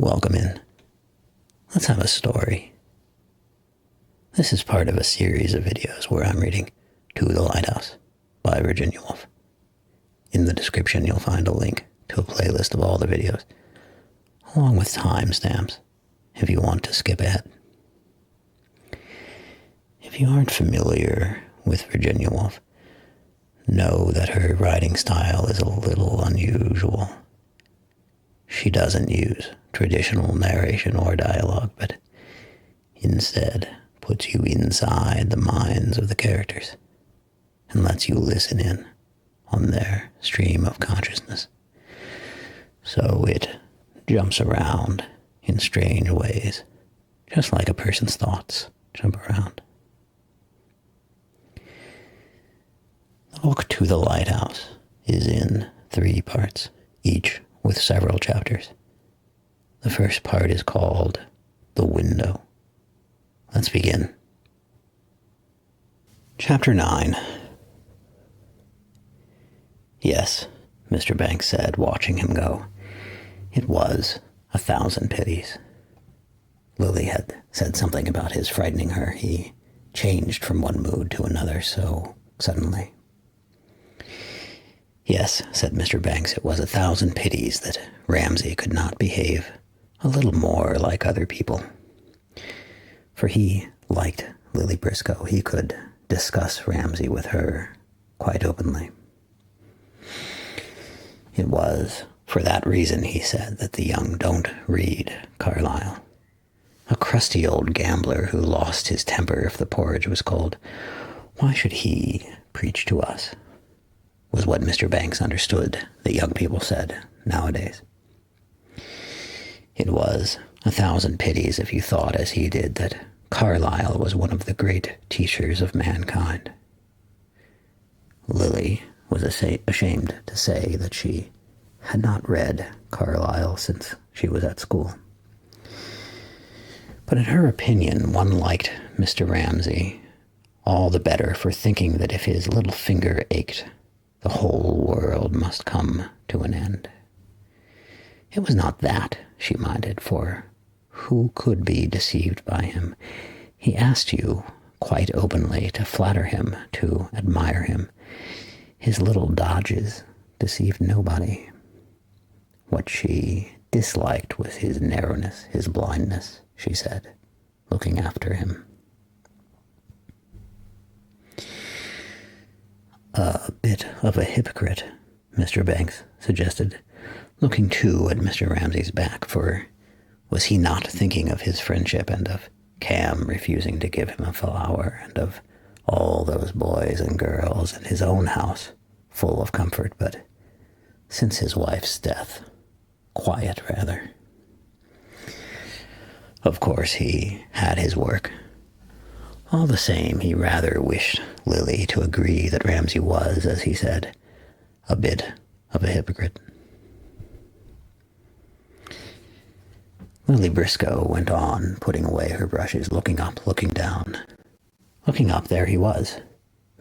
Welcome in. Let's have a story. This is part of a series of videos where I'm reading To the Lighthouse by Virginia Woolf. In the description you'll find a link to a playlist of all the videos, along with timestamps if you want to skip ahead. If you aren't familiar with Virginia Woolf, know that her writing style is a little unusual. She doesn't use traditional narration or dialogue, but instead puts you inside the minds of the characters and lets you listen in on their stream of consciousness. So it jumps around in strange ways, just like a person's thoughts jump around. The book To the Lighthouse is in 3 parts, each with several chapters. The first part is called The Window. Let's begin. Chapter 9. Yes, Mr. Banks said, watching him go. It was 1,000 pities. Lily had said something about his frightening her. He changed from one mood to another so suddenly. Yes, said Mr. Banks, it was 1,000 pities that Ramsay could not behave a little more like other people. For he liked Lily Briscoe. He could discuss Ramsay with her quite openly. It was for that reason, he said, that the young don't read Carlyle. A crusty old gambler who lost his temper if the porridge was cold. Why should he preach to us? Was what Mr. Banks understood that young people said nowadays. It was 1,000 pities if you thought, as he did, that Carlyle was one of the great teachers of mankind. Lily was ashamed to say that she had not read Carlyle since she was at school. But in her opinion, one liked Mr. Ramsay all the better for thinking that if his little finger ached, the whole world must come to an end. It was not that, she minded, for who could be deceived by him? He asked you quite openly to flatter him, to admire him. His little dodges deceived nobody. What she disliked was his narrowness, his blindness, she said, looking after him. A bit of a hypocrite, Mr. Banks suggested, looking too at Mr. Ramsay's back, for was he not thinking of his friendship and of Cam refusing to give him a flower and of all those boys and girls and his own house full of comfort, but since his wife's death, quiet rather. Of course he had his work. All the same, he rather wished Lily to agree that Ramsay was, as he said, a bit of a hypocrite. Lily Briscoe went on, putting away her brushes, looking up, looking down. Looking up, there he was,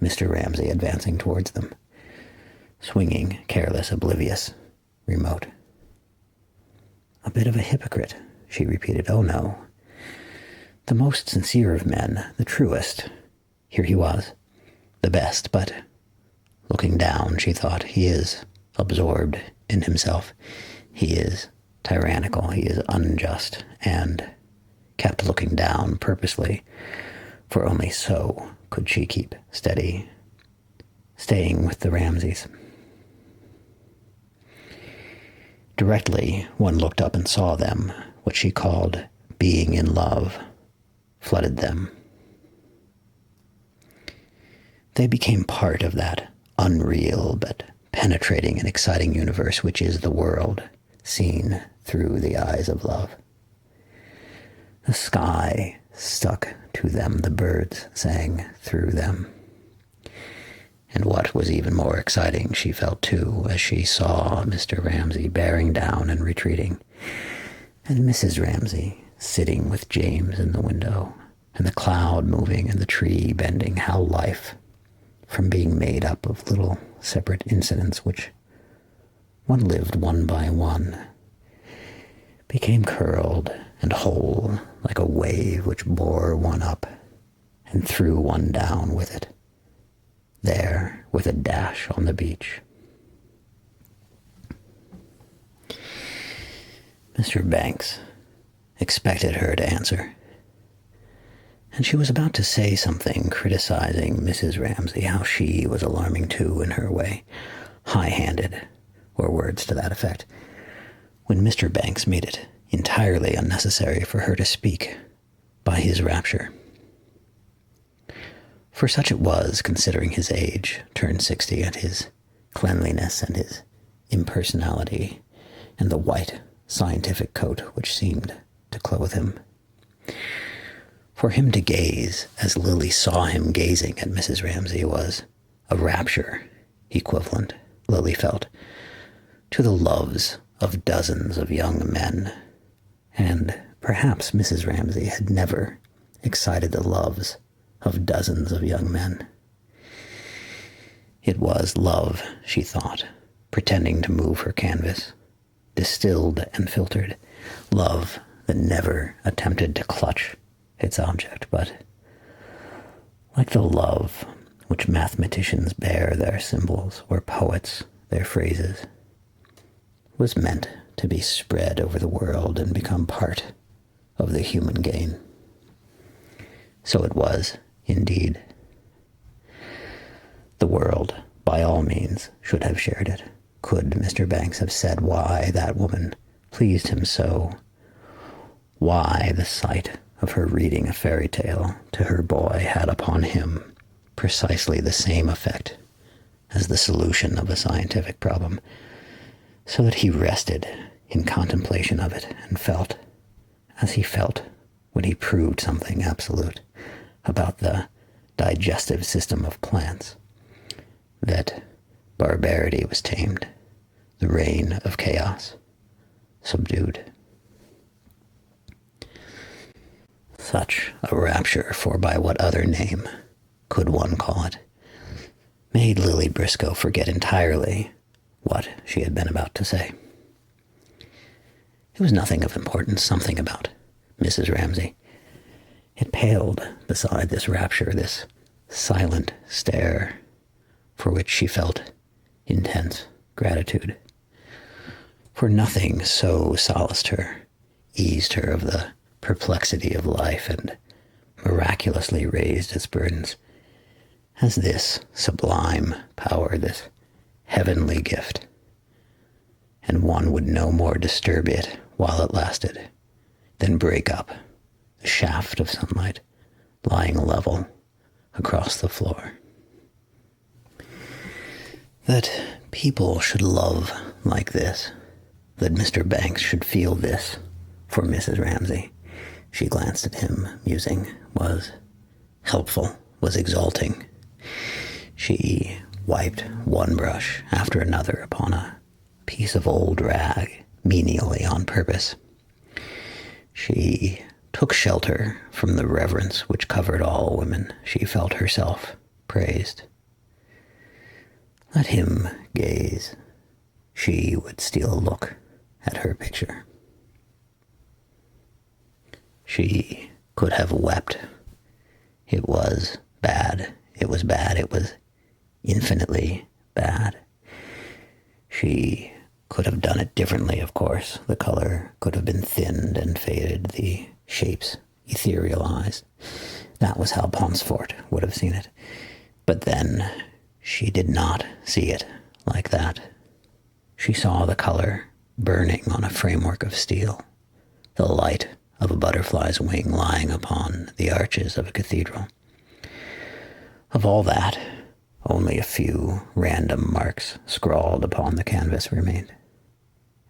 Mr. Ramsay advancing towards them, swinging, careless, oblivious, remote. A bit of a hypocrite, she repeated. Oh no. The most sincere of men, the truest. Here he was, the best, but looking down, she thought, he is absorbed in himself. He is tyrannical, he is unjust, and kept looking down purposely, for only so could she keep steady, staying with the Ramsays. Directly one looked up and saw them, what she called being in love, flooded them. They became part of that unreal but penetrating and exciting universe which is the world, seen through the eyes of love. The sky stuck to them, the birds sang through them. And what was even more exciting, she felt too, as she saw Mr. Ramsay bearing down and retreating, and Mrs. Ramsay sitting with James in the window, and the cloud moving and the tree bending, how life, from being made up of little separate incidents which one lived one by one, became curled and whole like a wave which bore one up and threw one down with it, there with a dash on the beach. Mr. Banks expected her to answer, and she was about to say something criticizing Mrs. Ramsay, how she was alarming too in her way, high-handed, or words to that effect, when Mr. Banks made it entirely unnecessary for her to speak by his rapture. For such it was, considering his age, turned 60, and his cleanliness and his impersonality, and the white, scientific coat which seemed to clothe him. For him to gaze, as Lily saw him gazing at Mrs. Ramsay, was a rapture equivalent, Lily felt, to the loves of dozens of young men, and perhaps Mrs. Ramsay had never excited the loves of dozens of young men. It was love, she thought, pretending to move her canvas, distilled and filtered, love that never attempted to clutch its object, but, like the love which mathematicians bear their symbols, or poets their phrases, was meant to be spread over the world and become part of the human gain. So it was, indeed. The world, by all means, should have shared it. Could Mr. Banks have said why that woman pleased him so? Why the sight of her reading a fairy tale to her boy had upon him precisely the same effect as the solution of a scientific problem, so that he rested in contemplation of it and felt, as he felt when he proved something absolute about the digestive system of plants, that barbarity was tamed, the reign of chaos subdued. Such a rapture, for by what other name could one call it, made Lily Briscoe forget entirely what she had been about to say. It was nothing of importance, something about Mrs. Ramsay. It paled beside this rapture, this silent stare for which she felt intense gratitude. For nothing so solaced her, eased her of the perplexity of life, and miraculously raised its burdens, as this sublime power, this heavenly gift, and one would no more disturb it while it lasted than break up the shaft of sunlight lying level across the floor. That people should love like this, that Mr. Banks should feel this for Mrs. Ramsay, she glanced at him, musing, was helpful, was exalting. She wiped one brush after another upon a piece of old rag, menially on purpose. She took shelter from the reverence which covered all women. She felt herself praised. Let him gaze. She would steal a look at her picture. She could have wept. It was bad. It was bad. It was infinitely bad. She could have done it differently, of course. The color could have been thinned and faded, the shapes etherealized. That was how Pansfort would have seen it. But then she did not see it like that. She saw the color burning on a framework of steel, the light of a butterfly's wing lying upon the arches of a cathedral. Of all that, only a few random marks scrawled upon the canvas remained,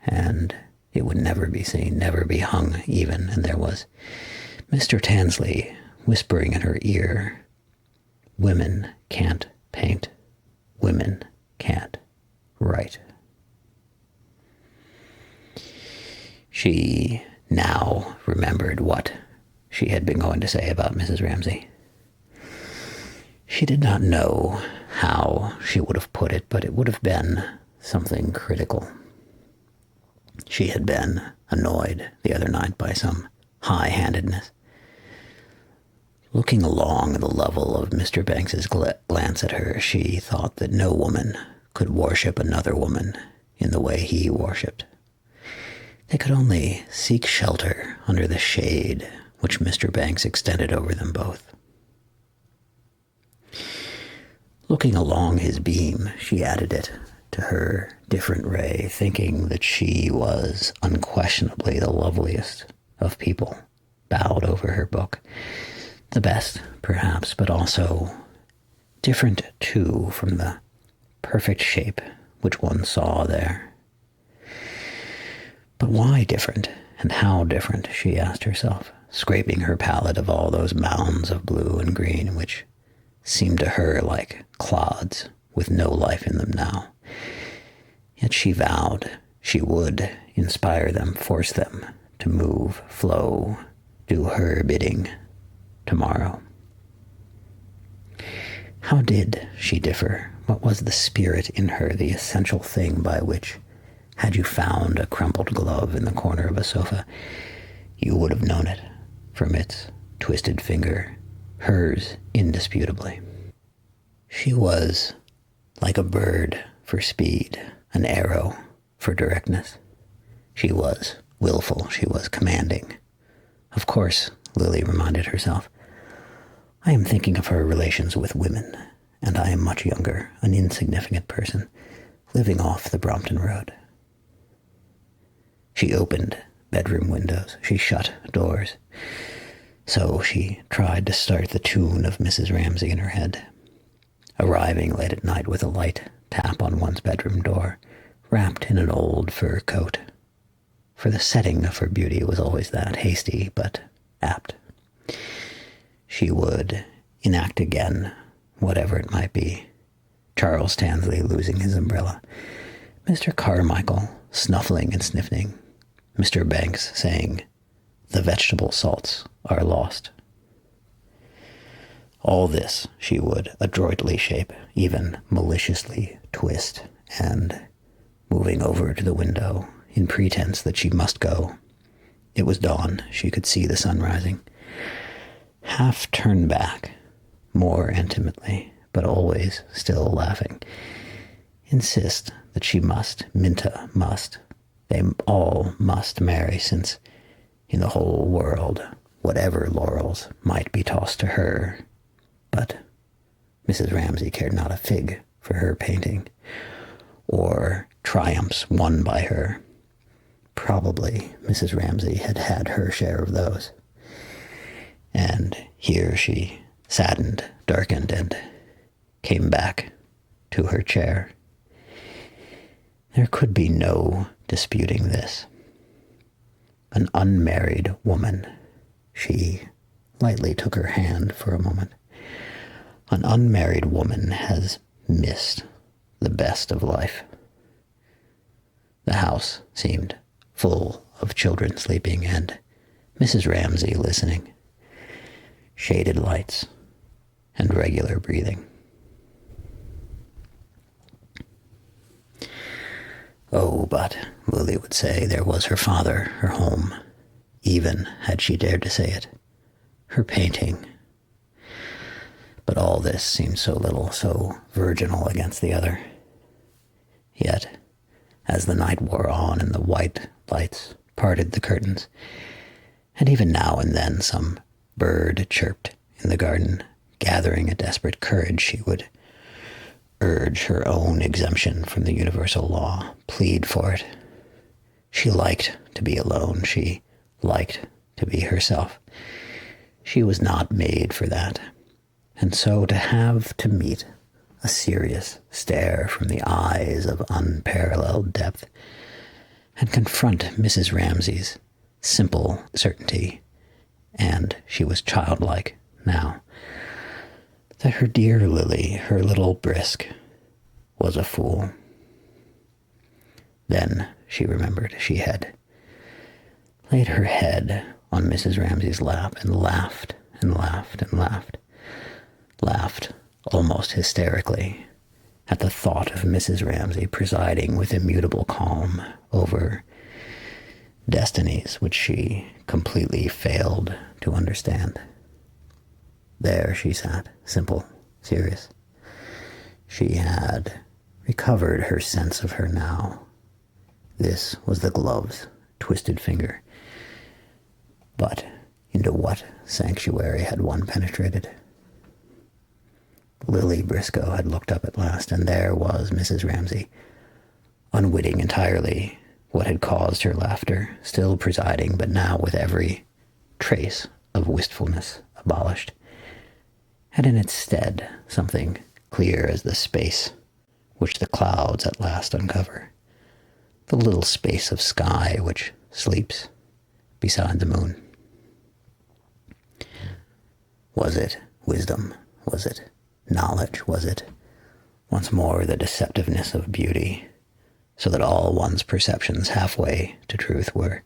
and it would never be seen, never be hung even, and there was Mr. Tansley whispering in her ear, "Women can't paint. Women can't write." She now remembered what she had been going to say about Mrs. Ramsay. She did not know how she would have put it, but it would have been something critical. She had been annoyed the other night by some high-handedness. Looking along the level of Mr. Banks's glance at her, she thought that no woman could worship another woman in the way he worshipped. They could only seek shelter under the shade which Mr. Banks extended over them both. Looking along his beam, she added it to her different ray, thinking that she was unquestionably the loveliest of people, bowed over her book. The best, perhaps, but also different, too, from the perfect shape which one saw there. But why different, and how different, she asked herself, scraping her palette of all those mounds of blue and green which seemed to her like clods with no life in them now. Yet she vowed she would inspire them, force them to move, flow, do her bidding tomorrow. How did she differ? What was the spirit in her, the essential thing by which, had you found a crumpled glove in the corner of a sofa, you would have known it from its twisted finger, hers indisputably? She was like a bird for speed, an arrow for directness. She was willful, she was commanding. Of course, Lily reminded herself, I am thinking of her relations with women, and I am much younger, an insignificant person, living off the Brompton Road. She opened bedroom windows, she shut doors. So she tried to start the tune of Mrs. Ramsay in her head, arriving late at night with a light tap on one's bedroom door, wrapped in an old fur coat. For the setting of her beauty was always that, hasty but apt. She would enact again, whatever it might be. Charles Tansley losing his umbrella, Mr. Carmichael snuffling and sniffing, Mr. Banks saying, the vegetable salts are lost. All this she would adroitly shape, even maliciously twist, and, moving over to the window, in pretense that she must go. It was dawn, she could see the sun rising. Half turn back, more intimately, but always still laughing. Insist that she must, Minta must, they all must marry, since in the whole world, whatever laurels might be tossed to her. But Mrs. Ramsay cared not a fig for her painting, or triumphs won by her. Probably Mrs. Ramsay had had her share of those. And here she saddened, darkened, and came back to her chair. There could be no disputing this. An unmarried woman, she lightly took her hand for a moment. An unmarried woman has missed the best of life. The house seemed full of children sleeping and Mrs. Ramsay listening. Shaded lights and regular breathing. Oh, but, Lily would say, there was her father, her home, even had she dared to say it, her painting. But all this seemed so little, so virginal against the other. Yet, as the night wore on and the white lights parted the curtains, and even now and then some bird chirped in the garden, gathering a desperate courage, she would urge her own exemption from the universal law, plead for it. She liked to be alone. She liked to be herself. She was not made for that. And so to have to meet a serious stare from the eyes of unparalleled depth and confront Mrs. Ramsay's simple certainty, and she was childlike now, that her dear Lily, her little brisk, was a fool. Then she remembered she had laid her head on Mrs. Ramsay's lap and laughed and laughed and laughed, laughed almost hysterically at the thought of Mrs. Ramsay presiding with immutable calm over destinies which she completely failed to understand. There she sat, simple, serious. She had recovered her sense of her now. This was the glove's twisted finger. But into what sanctuary had one penetrated? Lily Briscoe had looked up at last, and there was Mrs. Ramsay, unwitting entirely what had caused her laughter, still presiding, but now with every trace of wistfulness abolished, and in its stead something clear as the space which the clouds at last uncover, the little space of sky which sleeps beside the moon. Was it wisdom? Was it knowledge? Was it once more the deceptiveness of beauty, so that all one's perceptions halfway to truth were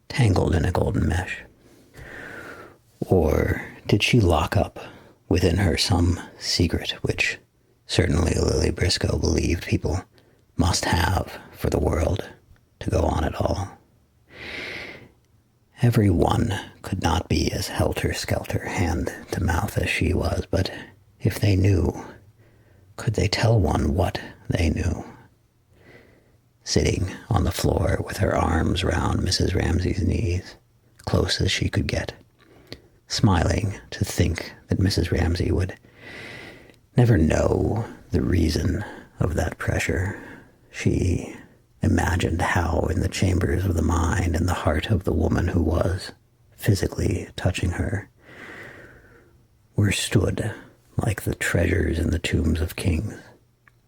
tangled in a golden mesh? Or did she lock up within her some secret which certainly Lily Briscoe believed people must have for the world to go on at all? Every one could not be as helter-skelter, hand to mouth as she was, but if they knew, could they tell one what they knew? Sitting on the floor with her arms round Mrs. Ramsay's knees, close as she could get, smiling to think that Mrs. Ramsay would never know the reason of that pressure, she imagined how in the chambers of the mind and the heart of the woman who was physically touching her were stood like the treasures in the tombs of kings,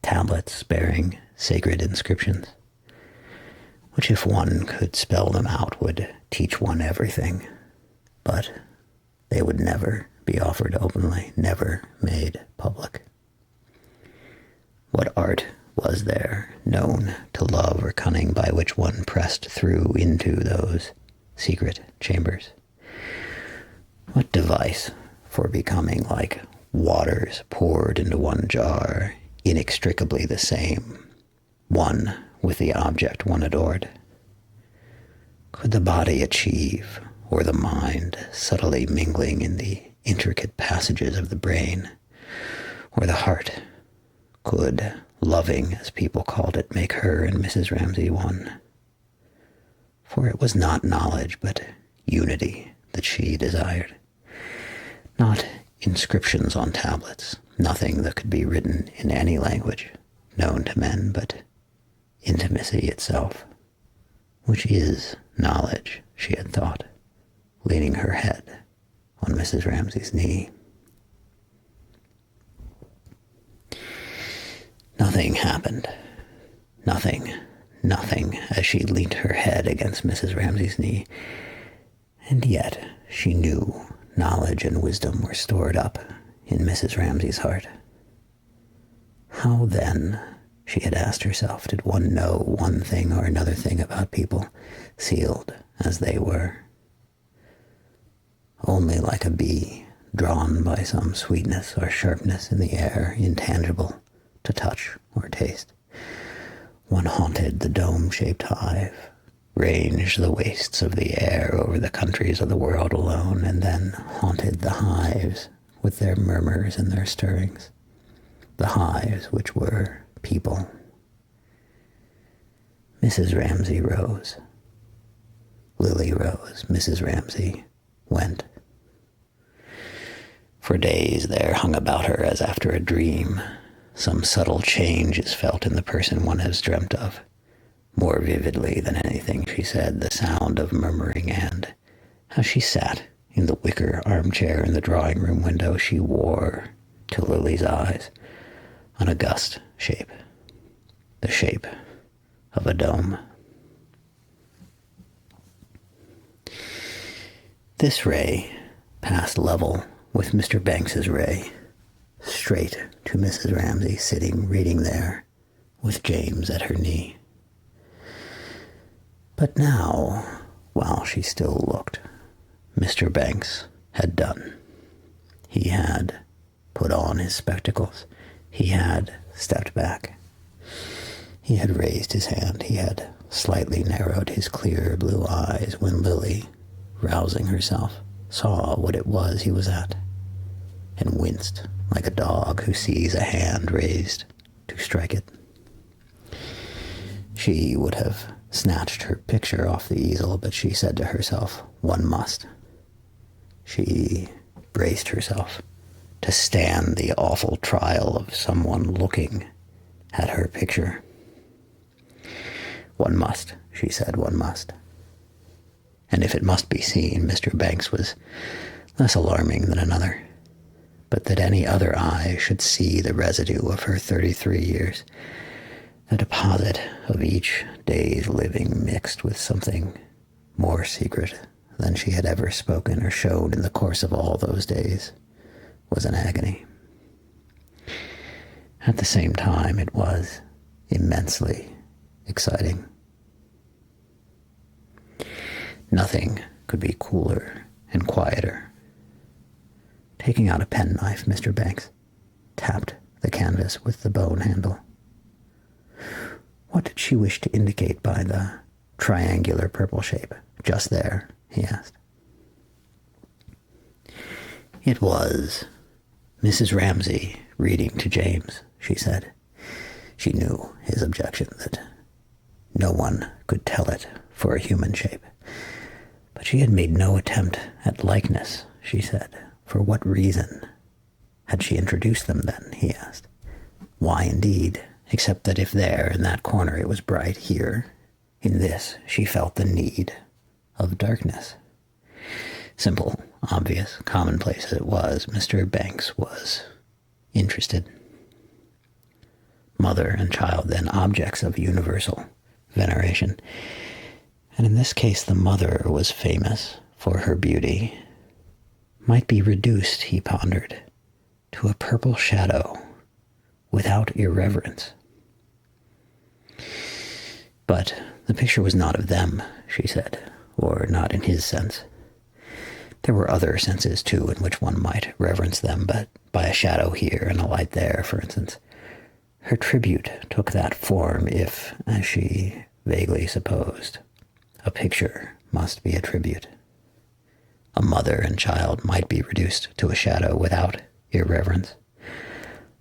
tablets bearing sacred inscriptions, which if one could spell them out would teach one everything, but they would never be offered openly, never made public. What art was there known to love or cunning by which one pressed through into those secret chambers? What device for becoming like waters poured into one jar, inextricably the same, one with the object one adored? Could the body achieve, or the mind, subtly mingling in the intricate passages of the brain, or the heart, could loving, as people called it, make her and Mrs. Ramsay one? For it was not knowledge, but unity that she desired. Not inscriptions on tablets, nothing that could be written in any language known to men, but intimacy itself, which is knowledge, she had thought, leaning her head on Mrs. Ramsay's knee. Nothing happened. Nothing as she leant her head against Mrs. Ramsay's knee. And yet she knew knowledge and wisdom were stored up in Mrs. Ramsay's heart. How then, she had asked herself, did one know one thing or another thing about people, sealed as they were? Only like a bee drawn by some sweetness or sharpness in the air, intangible to touch or taste. One haunted the dome-shaped hive, ranged the wastes of the air over the countries of the world alone, and then haunted the hives with their murmurs and their stirrings, the hives which were people. Mrs. Ramsay rose. Lily rose. Mrs. Ramsay went. For days there hung about her as after a dream. Some subtle change is felt in the person one has dreamt of. More vividly than anything, she said, the sound of murmuring, and as she sat in the wicker armchair in the drawing-room window, she wore, to Lily's eyes, an august shape, the shape of a dome. This ray passed level with Mr. Banks's ray, straight to Mrs. Ramsay, sitting reading there with James at her knee. But now, while she still looked, Mr. Banks had done. He had put on his spectacles. He had stepped back. He had raised his hand. He had slightly narrowed his clear blue eyes when Lily, rousing herself, saw what it was he was at, and winced like a dog who sees a hand raised to strike it. She would have snatched her picture off the easel, but she said to herself, one must. She braced herself to stand the awful trial of someone looking at her picture. One must, she said, one must. And if it must be seen, Mr. Banks was less alarming than another. But that any other eye should see the residue of her 33 years, the deposit of each day's living mixed with something more secret than she had ever spoken or showed in the course of all those days, was an agony. At the same time, it was immensely exciting. Nothing could be cooler and quieter. Taking out a penknife, Mr. Banks tapped the canvas with the bone handle. What did she wish to indicate by the triangular purple shape just there? He asked. It was Mrs. Ramsay reading to James, she said. She knew his objection that no one could tell it for a human shape. But she had made no attempt at likeness, she said. For what reason had she introduced them then, he asked. Why indeed, except that if there in that corner it was bright, here, in this, she felt the need of darkness. Simple, obvious, commonplace as it was, Mr. Banks was interested. Mother and child, then, objects of universal veneration. And in this case the mother was famous for her beauty, might be reduced, he pondered, to a purple shadow without irreverence. But the picture was not of them, she said, or not in his sense. There were other senses, too, in which one might reverence them, but by a shadow here and a light there, for instance. Her tribute took that form if, as she vaguely supposed, a picture must be a tribute. A mother and child might be reduced to a shadow without irreverence.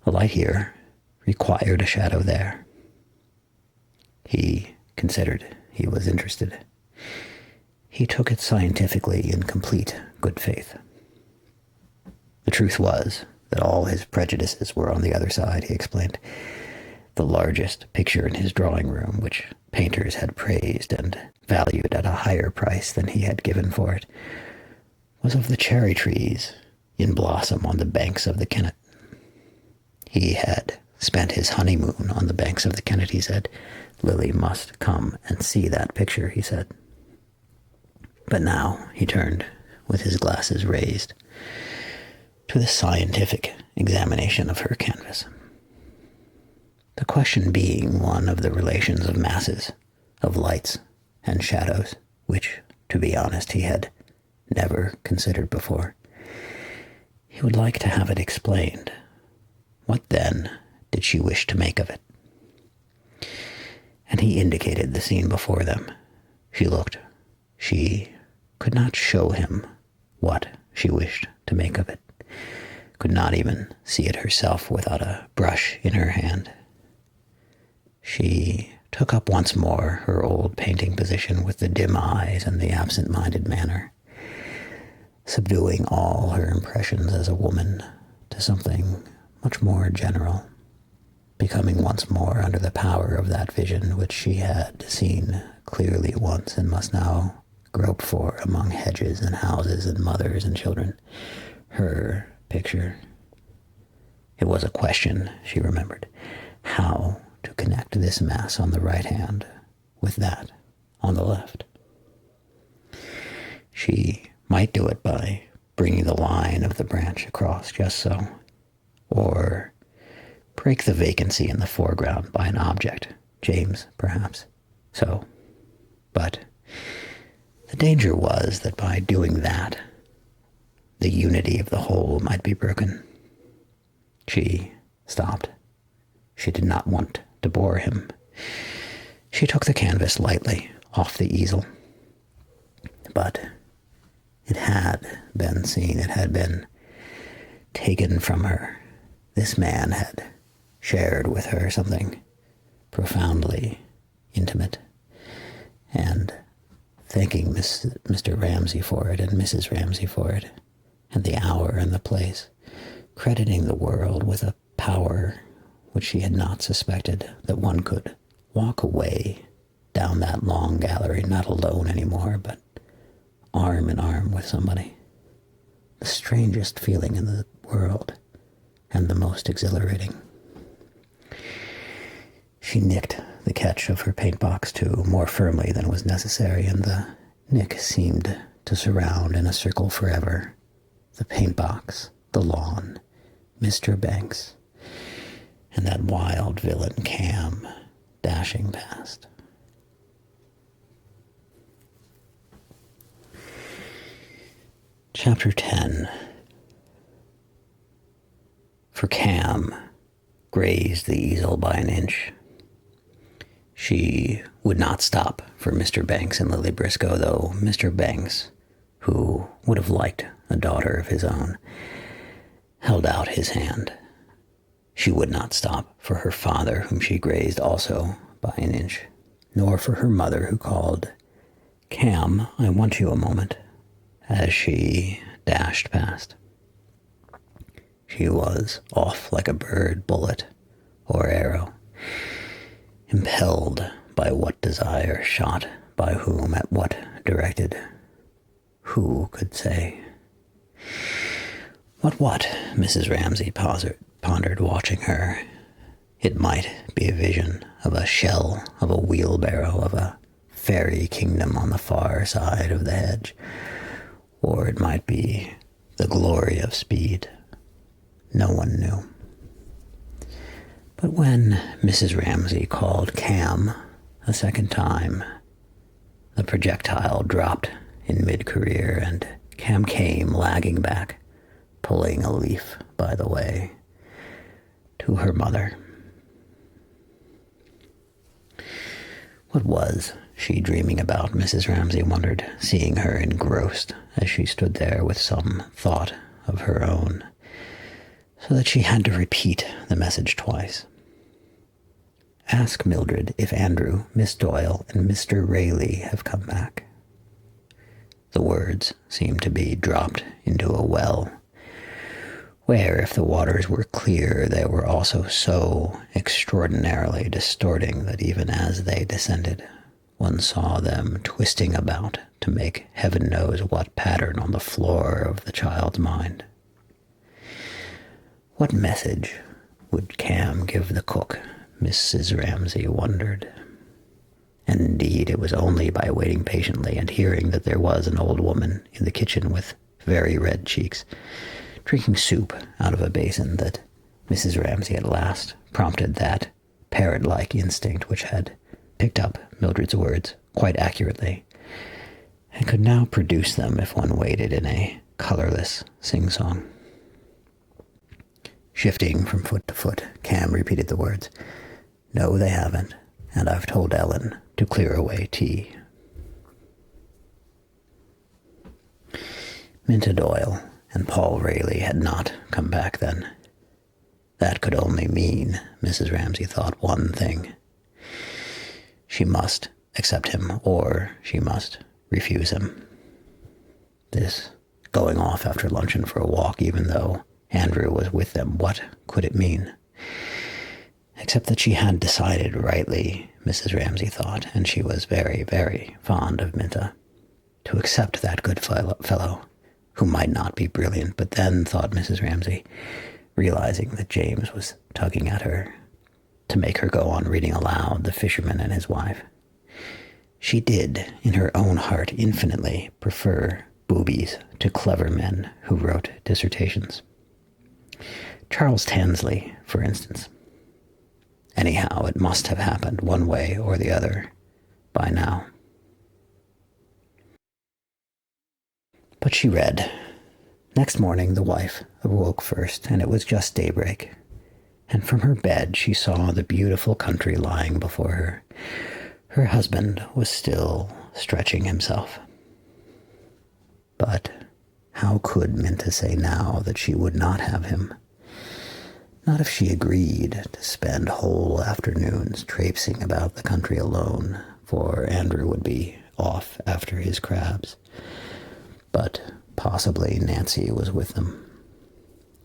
A light here required a shadow there. He considered. He was interested. He took it scientifically in complete good faith. The truth was that all his prejudices were on the other side, he explained. The largest picture in his drawing room, which painters had praised and valued at a higher price than he had given for it, was of the cherry trees in blossom on the banks of the Kennet. He had spent his honeymoon on the banks of the Kennet, he said. Lily must come and see that picture, he said. But now he turned, with his glasses raised, to the scientific examination of her canvas. The question being one of the relations of masses, of lights and shadows, which, to be honest, he had never considered before. He would like to have it explained. What, then, did she wish to make of it? And he indicated the scene before them. She looked. She could not show him what she wished to make of it, could not even see it herself without a brush in her hand. She took up once more her old painting position with the dim eyes and the absent-minded manner, subduing all her impressions as a woman to something much more general, becoming once more under the power of that vision which she had seen clearly once and must now grope for among hedges and houses and mothers and children. Her picture. It was a question, she remembered, how to connect this mass on the right hand with that on the left. She might do it by bringing the line of the branch across just so, or break the vacancy in the foreground by an object, James, perhaps, so. But the danger was that by doing that, the unity of the whole might be broken. She stopped. She did not want to bore him. She took the canvas lightly off the easel, but it had been seen, it had been taken from her. This man had shared with her something profoundly intimate, and thanking Mr. Ramsay for it and Mrs. Ramsay for it, and the hour and the place, crediting the world with a power which she had not suspected, that one could walk away down that long gallery, not alone anymore, but arm in arm with somebody. The strangest feeling in the world, and the most exhilarating. She nicked the catch of her paint box, too, more firmly than was necessary, and the nick seemed to surround in a circle forever. The paint box, the lawn, Mr. Banks, and that wild villain Cam dashing past. Chapter 10. For Cam grazed the easel by an inch. She would not stop for Mr. Banks and Lily Briscoe, though Mr. Banks, who would have liked a daughter of his own, held out his hand. She would not stop for her father, whom she grazed also by an inch, nor for her mother, who called, "Cam, I want you a moment," as she dashed past. She was off like a bird, bullet, or arrow, impelled by what desire, shot by whom, at what directed. Who could say? What? Mrs. Ramsay pondered, watching her. It might be a vision of a shell, of a wheelbarrow, of a fairy kingdom on the far side of the hedge, or it might be the glory of speed. No one knew. But when Mrs. Ramsay called Cam a second time, the projectile dropped in mid-career, and Cam came lagging back, pulling a leaf by the way, to her mother. What was she dreaming about, Mrs. Ramsay wondered, seeing her engrossed as she stood there with some thought of her own, so that she had to repeat the message twice. Ask Mildred if Andrew, Miss Doyle, and Mr. Rayleigh have come back. The words seemed to be dropped into a well, where, if the waters were clear, they were also so extraordinarily distorting that even as they descended, one saw them twisting about to make heaven knows what pattern on the floor of the child's mind. What message would Cam give the cook, Mrs. Ramsay wondered. And indeed, it was only by waiting patiently and hearing that there was an old woman in the kitchen with very red cheeks, drinking soup out of a basin, that Mrs. Ramsay at last prompted that parrot-like instinct which had picked up Mildred's words quite accurately, and could now produce them if one waited in a colorless sing-song. Shifting from foot to foot, Cam repeated the words, "No, they haven't, and I've told Ellen to clear away tea." Minta Doyle and Paul Rayleigh had not come back then. That could only mean, Mrs. Ramsay thought, one thing. She must accept him, or she must refuse him. This going off after luncheon for a walk, even though Andrew was with them, what could it mean? Except that she had decided rightly, Mrs. Ramsay thought, and she was very, very fond of Minta, to accept that good fellow, who might not be brilliant, but then, thought Mrs. Ramsay, realizing that James was tugging at her, to make her go on reading aloud The Fisherman and His Wife. She did, in her own heart, infinitely prefer boobies to clever men who wrote dissertations. Charles Tansley, for instance. Anyhow, it must have happened one way or the other by now. But she read. Next morning the wife awoke first, and it was just daybreak, and from her bed she saw the beautiful country lying before her. Her husband was still stretching himself. But how could Minta say now that she would not have him? Not if she agreed to spend whole afternoons traipsing about the country alone, for Andrew would be off after his crabs. But possibly Nancy was with them.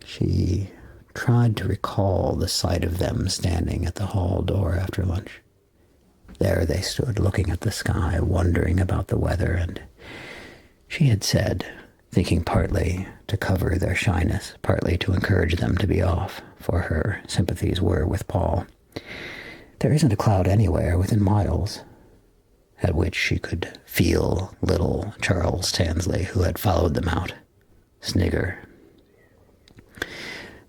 She tried to recall the sight of them standing at the hall door after lunch. There they stood looking at the sky, wondering about the weather, and she had said, thinking partly to cover their shyness, partly to encourage them to be off, for her sympathies were with Paul, "There isn't a cloud anywhere within miles," at which she could feel little Charles Tansley, who had followed them out, snigger.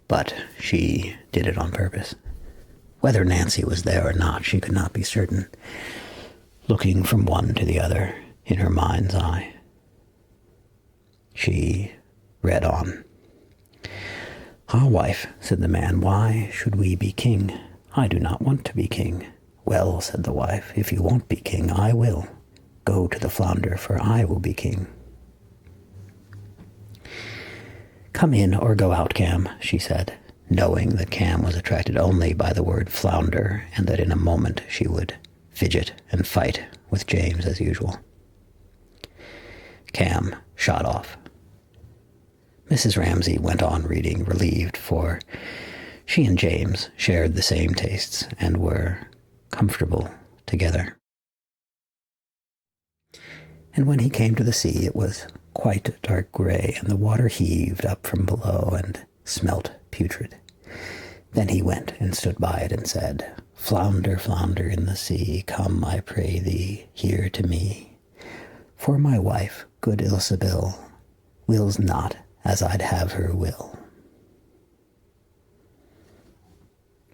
But she did it on purpose. Whether Nancy was there or not, she could not be certain, looking from one to the other in her mind's eye. She read on. "Ah, wife," said the man, "why should we be king? I do not want to be king." "Well," said the wife, "if you won't be king, I will. Go to the flounder, for I will be king." "Come in or go out, Cam," she said, knowing that Cam was attracted only by the word flounder, and that in a moment she would fidget and fight with James as usual. Cam shot off. Mrs. Ramsay went on reading, relieved, for she and James shared the same tastes and were comfortable together. And when he came to the sea, it was quite dark gray, and the water heaved up from below and smelt putrid. Then he went and stood by it and said, "Flounder, flounder in the sea, come, I pray thee, here to me. For my wife, good Ilsebil, wills not as I'd have her will."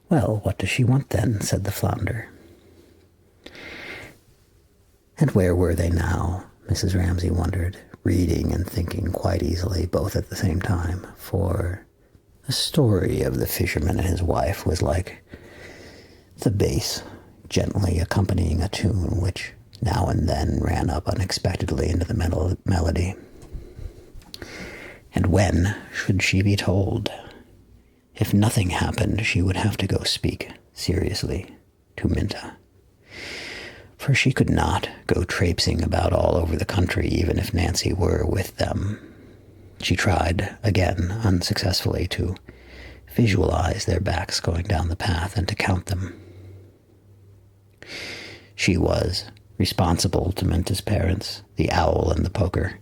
"Well, what does she want then?" said the flounder. And where were they now? Mrs. Ramsay wondered, reading and thinking quite easily, both at the same time, for the story of the fisherman and his wife was like the bass gently accompanying a tune which now and then ran up unexpectedly into the melody. And when should she be told? If nothing happened, she would have to go speak seriously to Minta. For she could not go traipsing about all over the country, even if Nancy were with them. She tried, again, unsuccessfully, to visualize their backs going down the path and to count them. She was responsible to Minta's parents, the owl and the poker.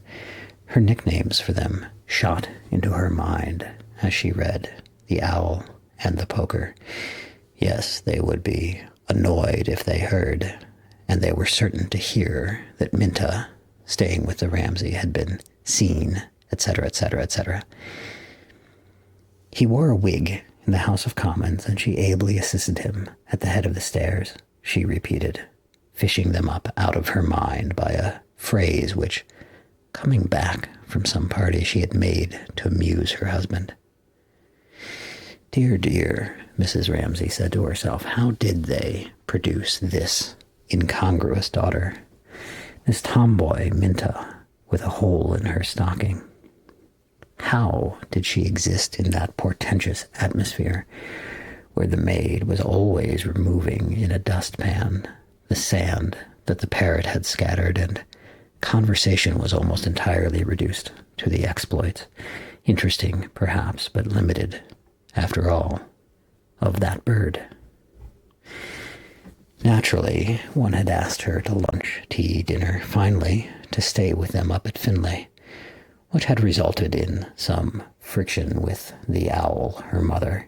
Her nicknames for them shot into her mind as she read the owl and the poker. Yes, they would be annoyed if they heard, and they were certain to hear, that Minta, staying with the Ramsay, had been seen, etc., etc., etc. He wore a wig in the House of Commons, and she ably assisted him at the head of the stairs, she repeated, fishing them up out of her mind by a phrase which, coming back from some party she had made to amuse her husband. Dear, dear, Mrs. Ramsay said to herself, how did they produce this incongruous daughter, this tomboy Minta with a hole in her stocking? How did she exist in that portentous atmosphere where the maid was always removing in a dustpan the sand that the parrot had scattered, and conversation was almost entirely reduced to the exploits, interesting perhaps, but limited, after all, of that bird? Naturally, one had asked her to lunch, tea, dinner, finally to stay with them up at Finlay, which had resulted in some friction with the owl, her mother,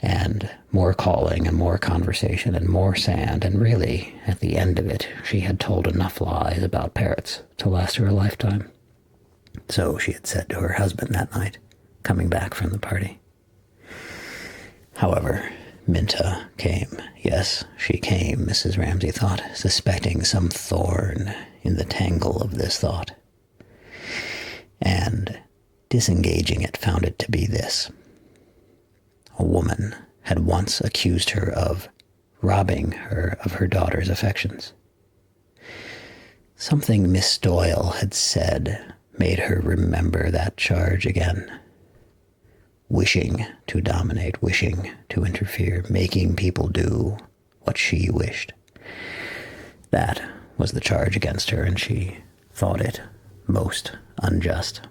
and more calling and more conversation and more sand, and really, at the end of it, she had told enough lies about parrots to last her a lifetime. So she had said to her husband that night, coming back from the party. However, Minta came. Yes, she came, Mrs. Ramsay thought, suspecting some thorn in the tangle of this thought. And, disengaging it, found it to be this. A woman had once accused her of robbing her of her daughter's affections. Something Miss Doyle had said made her remember that charge again. Wishing to dominate, wishing to interfere, making people do what she wished. That was the charge against her, and she thought it most unjust.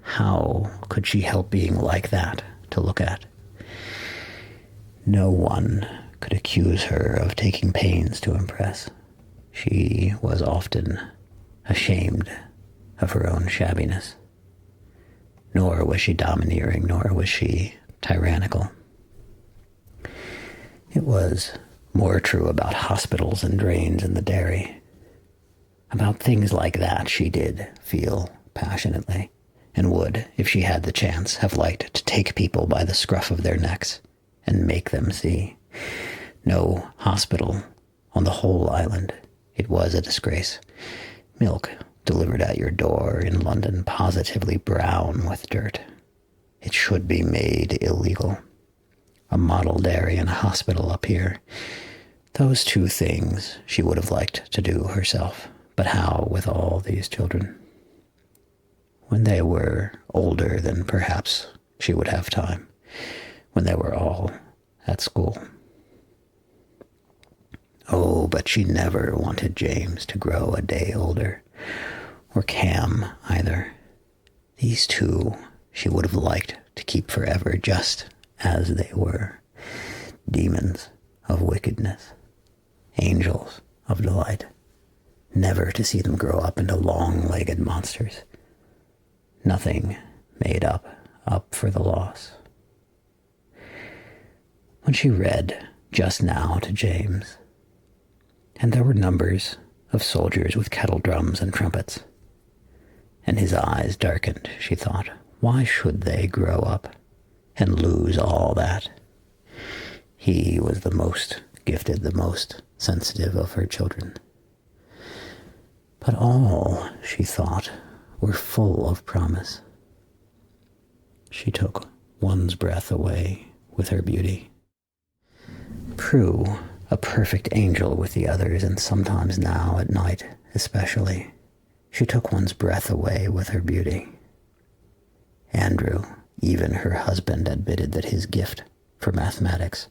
How could she help being like that to look at? No one could accuse her of taking pains to impress. She was often ashamed of her own shabbiness. Nor was she domineering, nor was she tyrannical. It was more true about hospitals and drains in the dairy. About things like that she did feel passionately, and would, if she had the chance, have liked to take people by the scruff of their necks and make them see. No hospital on the whole island. It was a disgrace. Milk delivered at your door in London, positively brown with dirt. It should be made illegal. A model dairy and a hospital up here. Those two things she would have liked to do herself. But how with all these children? When they were older, then perhaps she would have time. When they were all at school. Oh, but she never wanted James to grow a day older. Or Cam, either. These two she would have liked to keep forever, just as they were. Demons of wickedness. Angels of delight. Never to see them grow up into long-legged monsters. Nothing made up for the loss. When she read just now to James, and there were numbers of soldiers with kettle drums and trumpets, and his eyes darkened, she thought, why should they grow up and lose all that? He was the most gifted, the most sensitive of her children. But all, she thought, were full of promise. She took one's breath away with her beauty. Prue, a perfect angel with the others, and sometimes now at night especially, she took one's breath away with her beauty. Andrew, even her husband, admitted that his gift for mathematics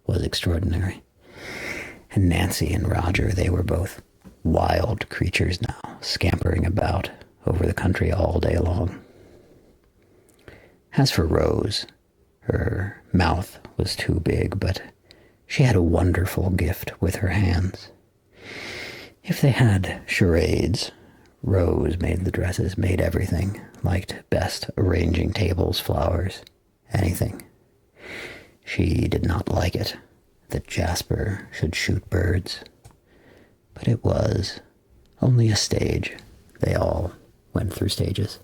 was extraordinary. And Nancy and Roger, they were both wild creatures now, scampering about over the country all day long. As for Rose, her mouth was too big, but she had a wonderful gift with her hands. If they had charades, Rose made the dresses, made everything, liked best arranging tables, flowers, anything. She did not like it that Jasper should shoot birds, but it was only a stage. They all went through stages.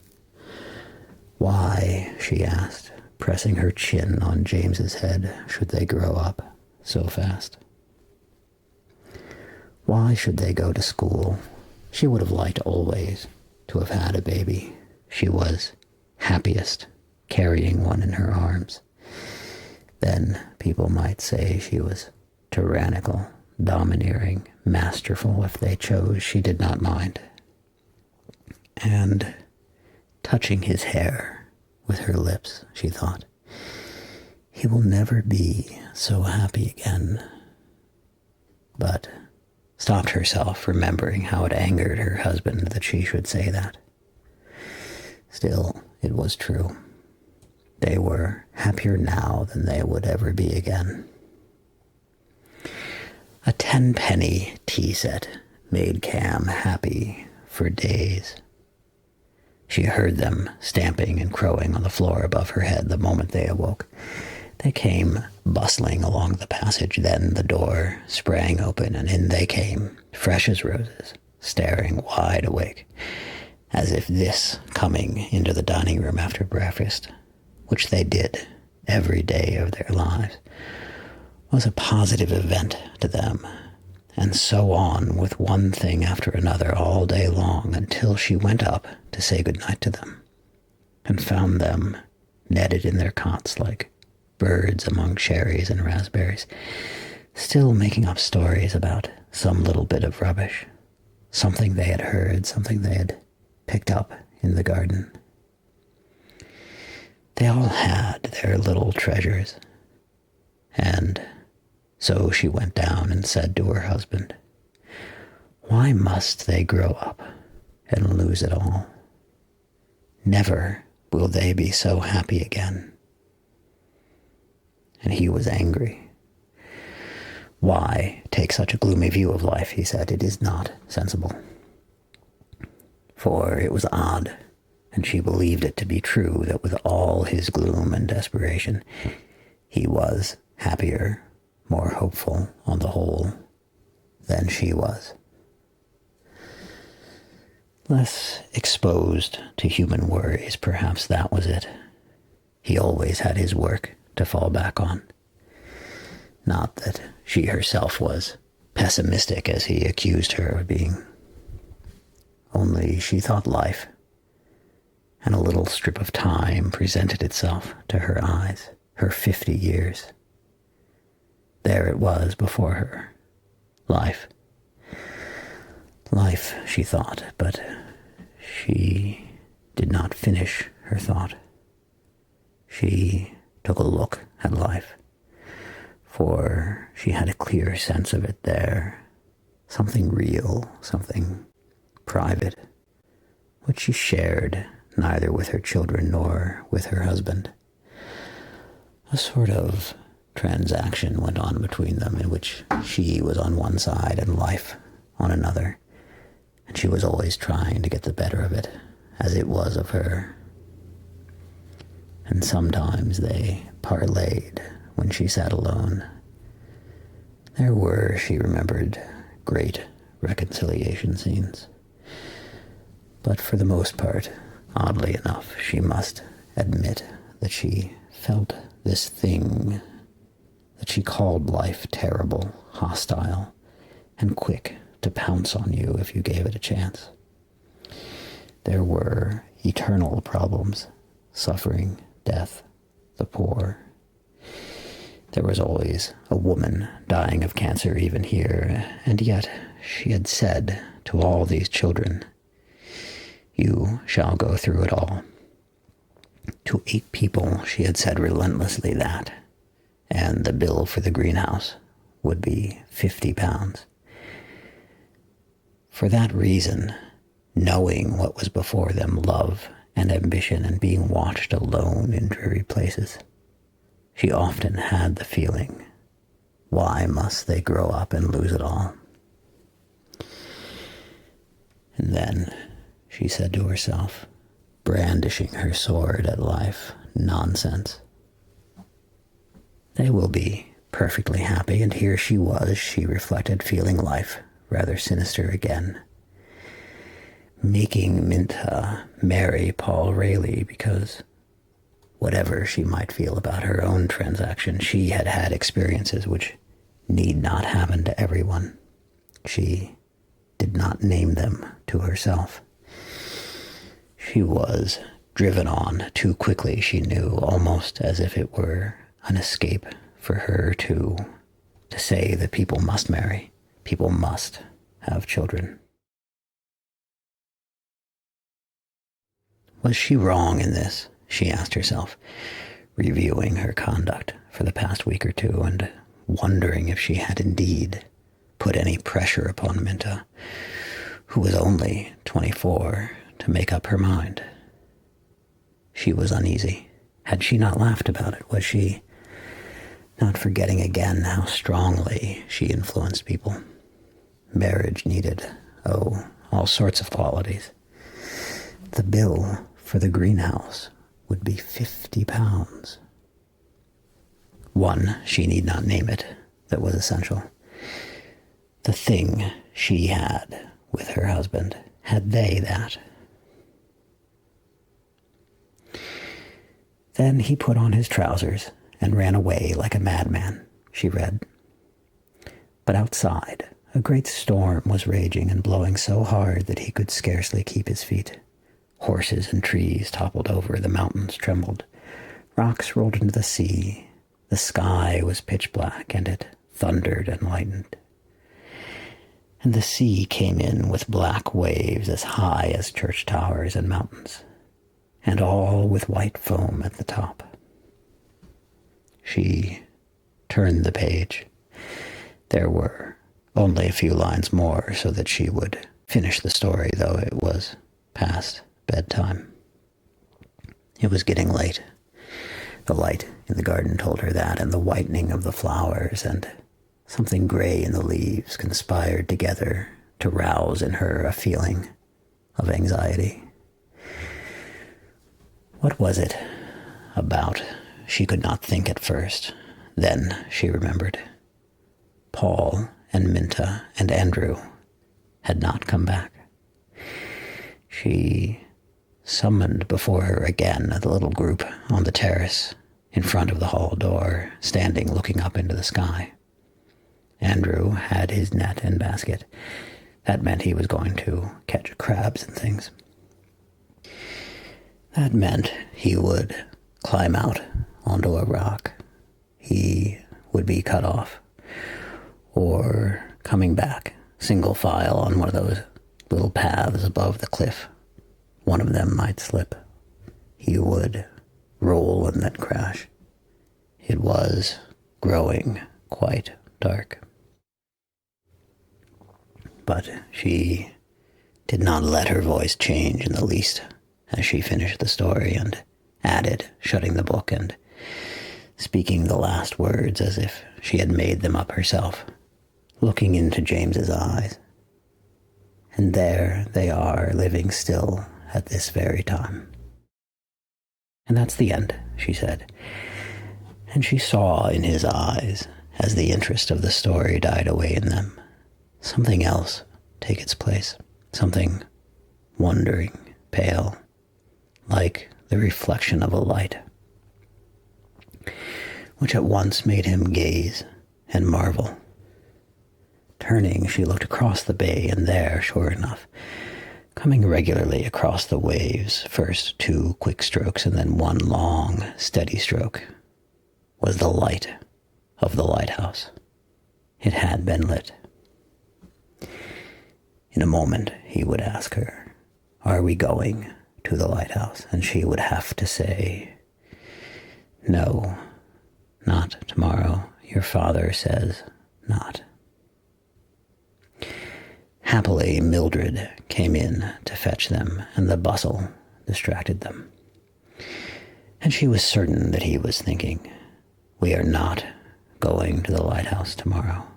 Why, she asked, pressing her chin on James's head, should they grow up so fast? Why should they go to school? She would have liked always to have had a baby. She was happiest carrying one in her arms. Then people might say she was tyrannical, domineering, masterful if they chose. She did not mind. And touching his hair with her lips, she thought, he will never be so happy again. But stopped herself, remembering how it angered her husband that she should say that. Still, it was true. They were happier now than they would ever be again. A 10-penny tea set made Cam happy for days. She heard them stamping and crowing on the floor above her head the moment they awoke. They came bustling along the passage. Then the door sprang open, and in they came, fresh as roses, staring wide awake, as if this coming into the dining room after breakfast, which they did every day of their lives, was a positive event to them, and so on with one thing after another all day long until she went up to say good night to them and found them netted in their cots like birds among cherries and raspberries, still making up stories about some little bit of rubbish, something they had heard, something they had picked up in the garden. They all had their little treasures, and so she went down and said to her husband, "Why must they grow up and lose it all? Never will they be so happy again." And he was angry. "Why take such a gloomy view of life?" he said. "It is not sensible." For it was odd, and she believed it to be true, that with all his gloom and desperation, he was happier, more hopeful on the whole than she was. Less exposed to human worries, perhaps that was it. He always had his work to fall back on. Not that she herself was pessimistic, as he accused her of being. Only she thought life, and a little strip of time presented itself to her eyes, her 50 years. There it was before her. Life. Life, she thought, but she did not finish her thought. She took a look at life, for she had a clear sense of it there, something real, something private, which she shared neither with her children nor with her husband. A sort of transaction went on between them in which she was on one side and life on another, and she was always trying to get the better of it, as it was of her. And sometimes they parleyed when she sat alone. There were, she remembered, great reconciliation scenes. But for the most part, oddly enough, she must admit that she felt this thing that she called life terrible, hostile, and quick to pounce on you if you gave it a chance. There were eternal problems, suffering, death, the poor. There was always a woman dying of cancer even here, and yet she had said to all these children, "You shall go through it all." To 8 people she had said relentlessly that, and the bill for the greenhouse would be £50. For that reason, knowing what was before them, love and ambition, and being watched alone in dreary places, she often had the feeling, why must they grow up and lose it all? And then she said to herself, brandishing her sword at life, nonsense. They will be perfectly happy, and here she was, she reflected, feeling life rather sinister again, making Minta marry Paul Rayleigh because whatever she might feel about her own transaction, she had had experiences which need not happen to everyone. She did not name them to herself. She was driven on too quickly, she knew, almost as if it were an escape for her to say that people must marry, people must have children. Was she wrong in this? She asked herself, reviewing her conduct for the past week or two and wondering if she had indeed put any pressure upon Minta, who was only 24, to make up her mind. She was uneasy. Had she not laughed about it? Was she not forgetting again how strongly she influenced people? Marriage needed, all sorts of qualities. The bill for the greenhouse would be £50. One, she need not name it, that was essential. The thing she had with her husband, had they that? Then he put on his trousers and ran away like a madman, she read. But outside, a great storm was raging and blowing so hard that he could scarcely keep his feet. Horses and trees toppled over, the mountains trembled, rocks rolled into the sea, The sky was pitch black, and it thundered and lightened. And the sea came in with black waves as high as church towers and mountains, and all with white foam at the top. She turned the page. There were only a few lines more so that she would finish the story, though it was past bedtime. It was getting late. The light in the garden told her that, and the whitening of the flowers and something gray in the leaves conspired together to rouse in her a feeling of anxiety. What was it about? She could not think at first. Then she remembered. Paul and Minta and Andrew had not come back. She summoned before her again the little group on the terrace in front of the hall door, standing looking up into the sky. Andrew had his net and basket. That meant he was going to catch crabs and things. That meant he would climb out onto a rock. He would be cut off, or coming back, single file on one of those little paths above the cliff. One of them might slip. He would roll and then crash. It was growing quite dark. But she did not let her voice change in the least as she finished the story and added, shutting the book and speaking the last words as if she had made them up herself, looking into James's eyes. And there they are, living still at this very time. And that's the end, she said. And she saw in his eyes, as the interest of the story died away in them, something else take its place, something wondering, pale, like the reflection of a light, which at once made him gaze and marvel. Turning, she looked across the bay, and there, sure enough, coming regularly across the waves, first 2 quick strokes and then 1 long, steady stroke, was the light of the lighthouse. It had been lit. In a moment, he would ask her, "Are we going to the lighthouse?" And she would have to say, "No, not tomorrow. Your father says not." Happily, Mildred came in to fetch them, and the bustle distracted them. And she was certain that he was thinking, "We are not going to the lighthouse tomorrow."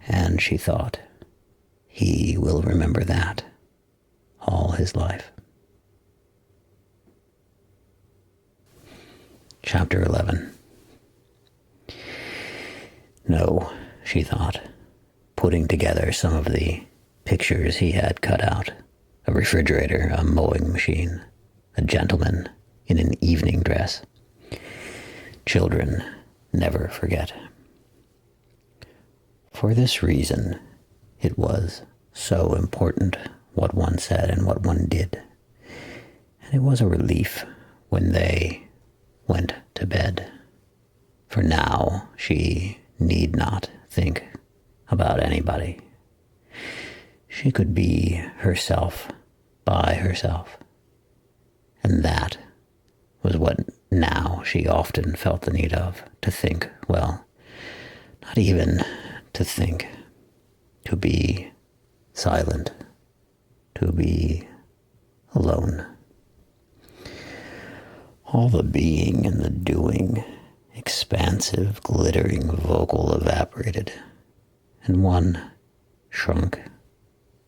And she thought, he will remember that all his life. Chapter 11. No, she thought, putting together some of the pictures he had cut out, a refrigerator, a mowing machine, a gentleman in an evening dress. Children never forget. For this reason, it was so important what one said and what one did. And it was a relief when they went to bed. For now, she need not think about anybody. She could be herself by herself. And that was what now she often felt the need of, to think, well, not even to think, to be silent, to be alone. All the being and the doing, expansive, glittering, vocal, evaporated, and one shrunk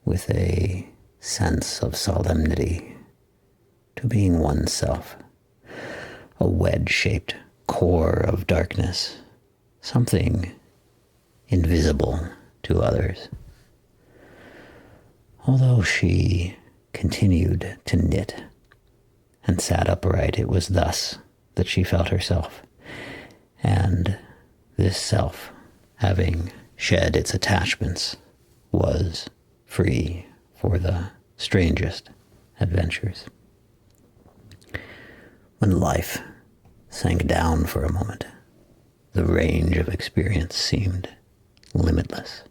with a sense of solemnity to being oneself, a wedge-shaped core of darkness, something invisible to others. Although she continued to knit and sat upright, it was thus that she felt herself, and this self, having shed its attachments, was free for the strangest adventures. When life sank down for a moment. The range of experience seemed limitless.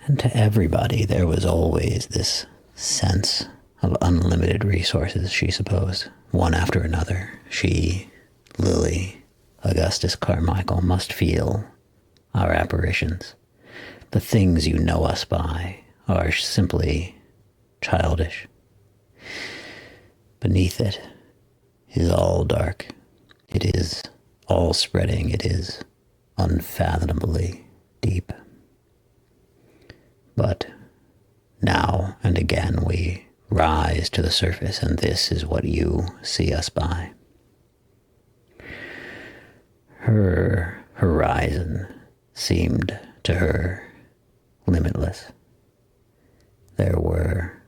And to everybody there was always this sense of unlimited resources, she supposed, one after another. She, Lily, Augustus Carmichael must feel our apparitions. The things you know us by are simply childish. Beneath it is all dark. It is all spreading. It is unfathomably deep. But now and again we rise to the surface, and this is what you see us by. Her horizon seemed to her limitless. There were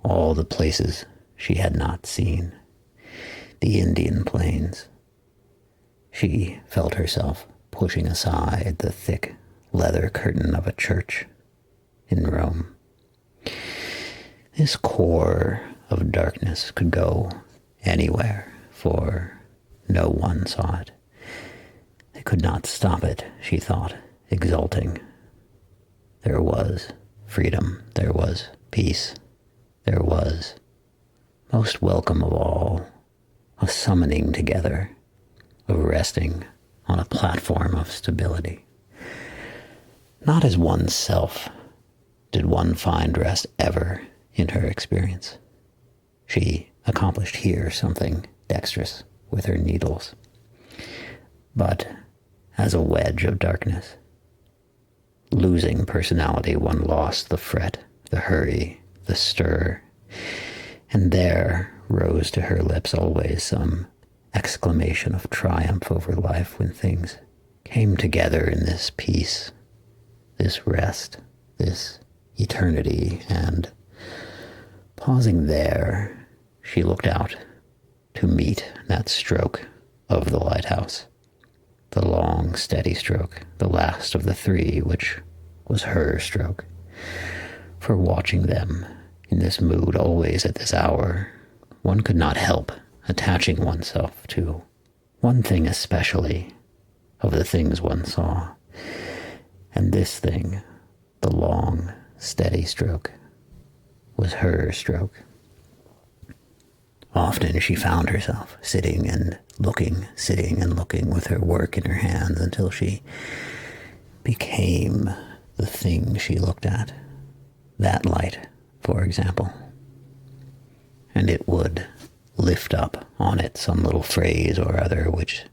all the places she had not seen, the Indian plains. She felt herself pushing aside the thick leather curtain of a church in Rome. This core of darkness could go anywhere, for no one saw it. They could not stop it, she thought, exulting. There was freedom, there was peace, there was, most welcome of all, a summoning together, of resting on a platform of stability. Not as oneself did one find rest ever in her experience. She accomplished here something dexterous with her needles, but as a wedge of darkness. Losing personality, one lost the fret, the hurry, the stir, and there rose to her lips always some exclamation of triumph over life when things came together in this peace, this rest, this eternity, and pausing there, she looked out to meet that stroke of the lighthouse, the long, steady stroke, the last of the three, which was her stroke. For watching them in this mood, always at this hour, one could not help attaching oneself to one thing especially of the things one saw. And this thing, the long, steady stroke, was her stroke. Often she found herself sitting and looking with her work in her hands until she became the thing she looked at. That light, for example. And it would lift up on it some little phrase or other which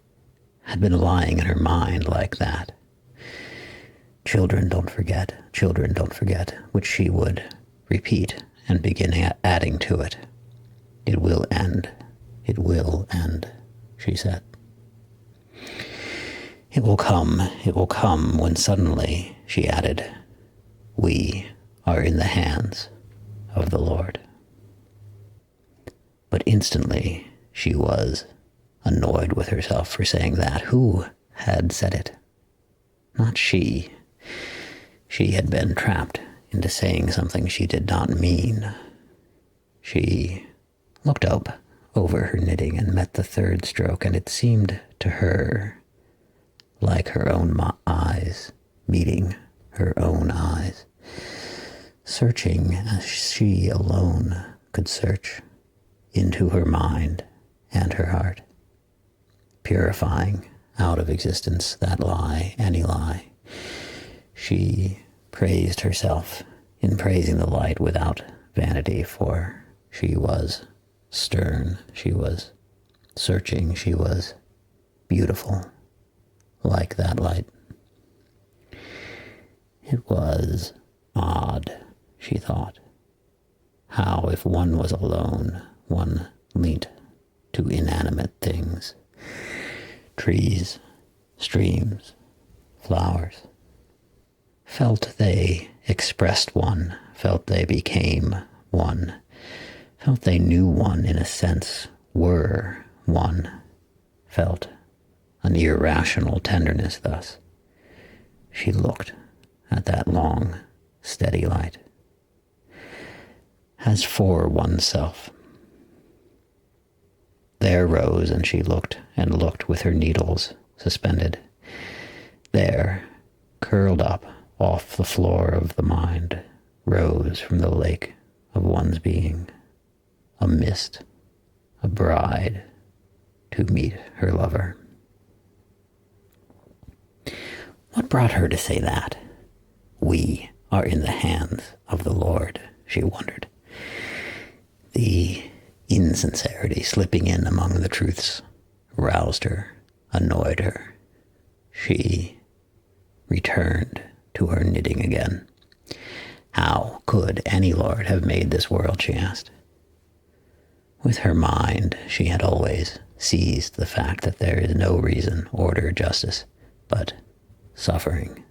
had been lying in her mind like that. Children don't forget, which she would repeat and begin adding to it. It will end, she said. It will come when suddenly, she added, we are in the hands of the Lord. But instantly she was annoyed with herself for saying that. Who had said it? Not she. She had been trapped into saying something she did not mean. She looked up over her knitting and met the third stroke, and it seemed to her like her own eyes meeting her own eyes, searching as she alone could search into her mind and her heart, purifying out of existence that lie, any lie. She praised herself in praising the light without vanity, for she was stern, she was searching, she was beautiful, like that light. It was odd, she thought, how if one was alone, one leant to inanimate things, trees, streams, flowers. Felt they expressed one, felt they became one, felt they knew one in a sense, were one, felt an irrational tenderness thus. She looked at that long, steady light. As for oneself, There rose, and she looked and looked with her needles suspended. There, curled up off the floor of the mind, rose from the lake of one's being, a mist, a bride, to meet her lover. What brought her to say that? We are in the hands of the Lord, she wondered. The insincerity slipping in among the truths roused her, annoyed her. She returned to her knitting again. How could any Lord have made this world, she asked. With her mind, she had always seized the fact that there is no reason, order, justice, but suffering,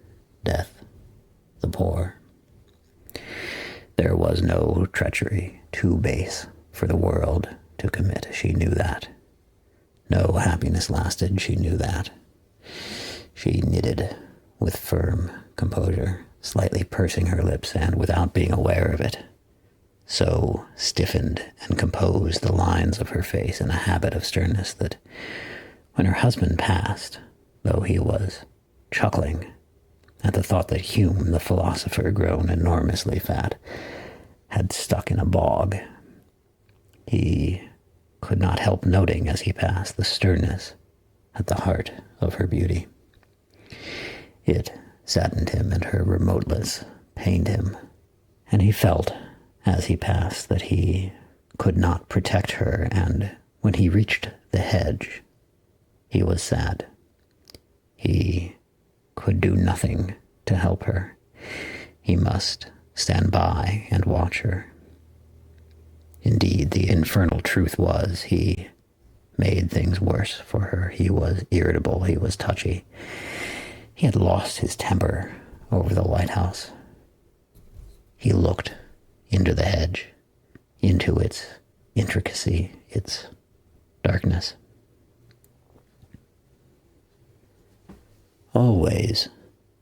death, the poor. There was no treachery too base for the world to commit, she knew that. No happiness lasted, she knew that. She knitted with firm composure, slightly pursing her lips, and without being aware of it, so stiffened and composed the lines of her face in a habit of sternness that when her husband passed, though he was chuckling at the thought that Hume, the philosopher grown enormously fat, had stuck in a bog, he could not help noting as he passed the sternness at the heart of her beauty. It saddened him, and her remoteness pained him, and he felt as he passed that he could not protect her, and when he reached the hedge, he was sad. He could do nothing to help her. He must stand by and watch her. Indeed, the infernal truth was he made things worse for her. He was irritable, he was touchy. He had lost his temper over the lighthouse. He looked into the hedge, into its intricacy, its darkness. Always,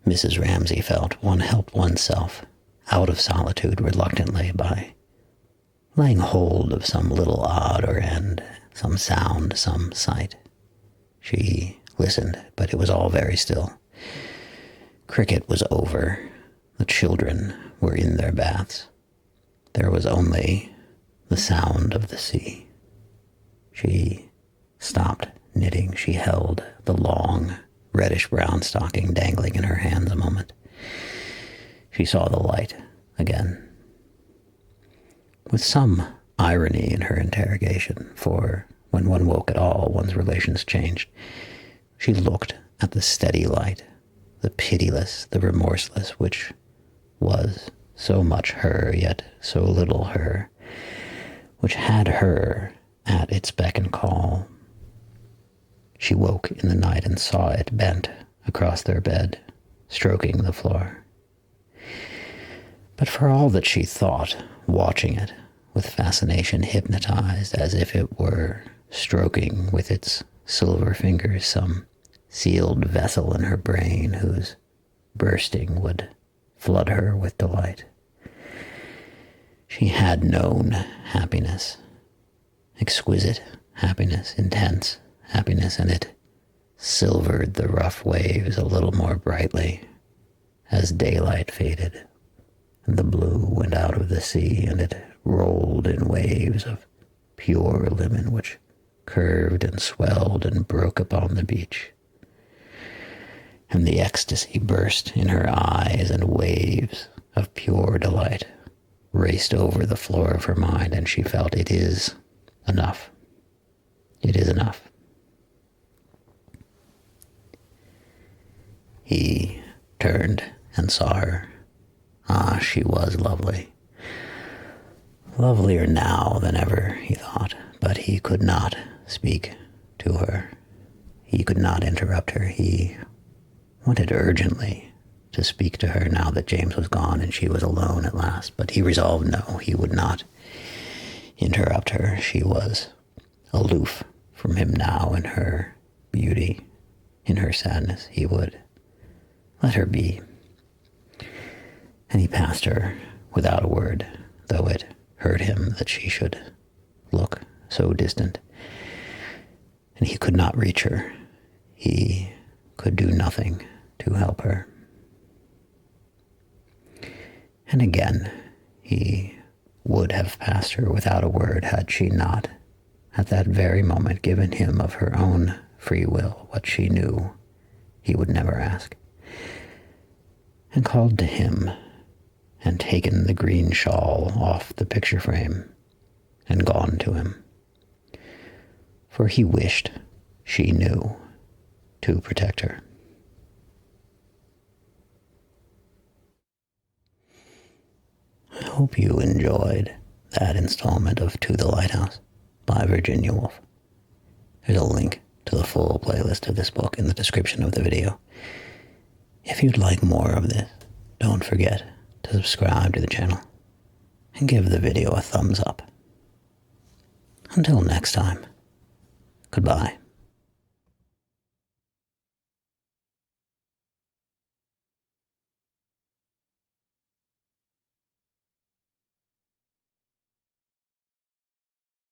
Mrs. Ramsay felt, one helped oneself out of solitude reluctantly by laying hold of some little odd or end, some sound, some sight. She listened, but it was all very still. Cricket was over. The children were in their baths. There was only the sound of the sea. She stopped knitting. She held the long, reddish-brown stocking dangling in her hands a moment. She saw the light again. With some irony in her interrogation, for when one woke at all, one's relations changed, she looked at the steady light, the pitiless, the remorseless, which was so much her, yet so little her, which had her at its beck and call. She woke in the night and saw it bent across their bed, stroking the floor. But for all that she thought, watching it, with fascination hypnotized, as if it were stroking with its silver fingers some sealed vessel in her brain whose bursting would flood her with delight. She had known happiness, exquisite happiness, intense happiness, and it silvered the rough waves a little more brightly as daylight faded, and the blue went out of the sea, and it rolled in waves of pure lemon which curved and swelled and broke upon the beach. And the ecstasy burst in her eyes, and waves of pure delight raced over the floor of her mind, and she felt it is enough. It is enough. He turned and saw her. Ah, she was lovely. Lovelier now than ever, he thought, but he could not speak to her. He could not interrupt her. He wanted urgently to speak to her now that James was gone and she was alone at last, but he resolved no, he would not interrupt her. She was aloof from him now in her beauty, in her sadness. He would let her be. And he passed her without a word, though it hurt him that she should look so distant. and he could not reach her. He could do nothing to help her. And again, he would have passed her without a word had she not, at that very moment, given him of her own free will what she knew he would never ask, and called to him, and taken the green shawl off the picture frame, and gone to him. For he wished, she knew, to protect her. I hope you enjoyed that installment of To the Lighthouse by Virginia Woolf. There's a link to the full playlist of this book in the description of the video. If you'd like more of this, don't forget to subscribe to the channel and give the video a thumbs up. Until next time, goodbye.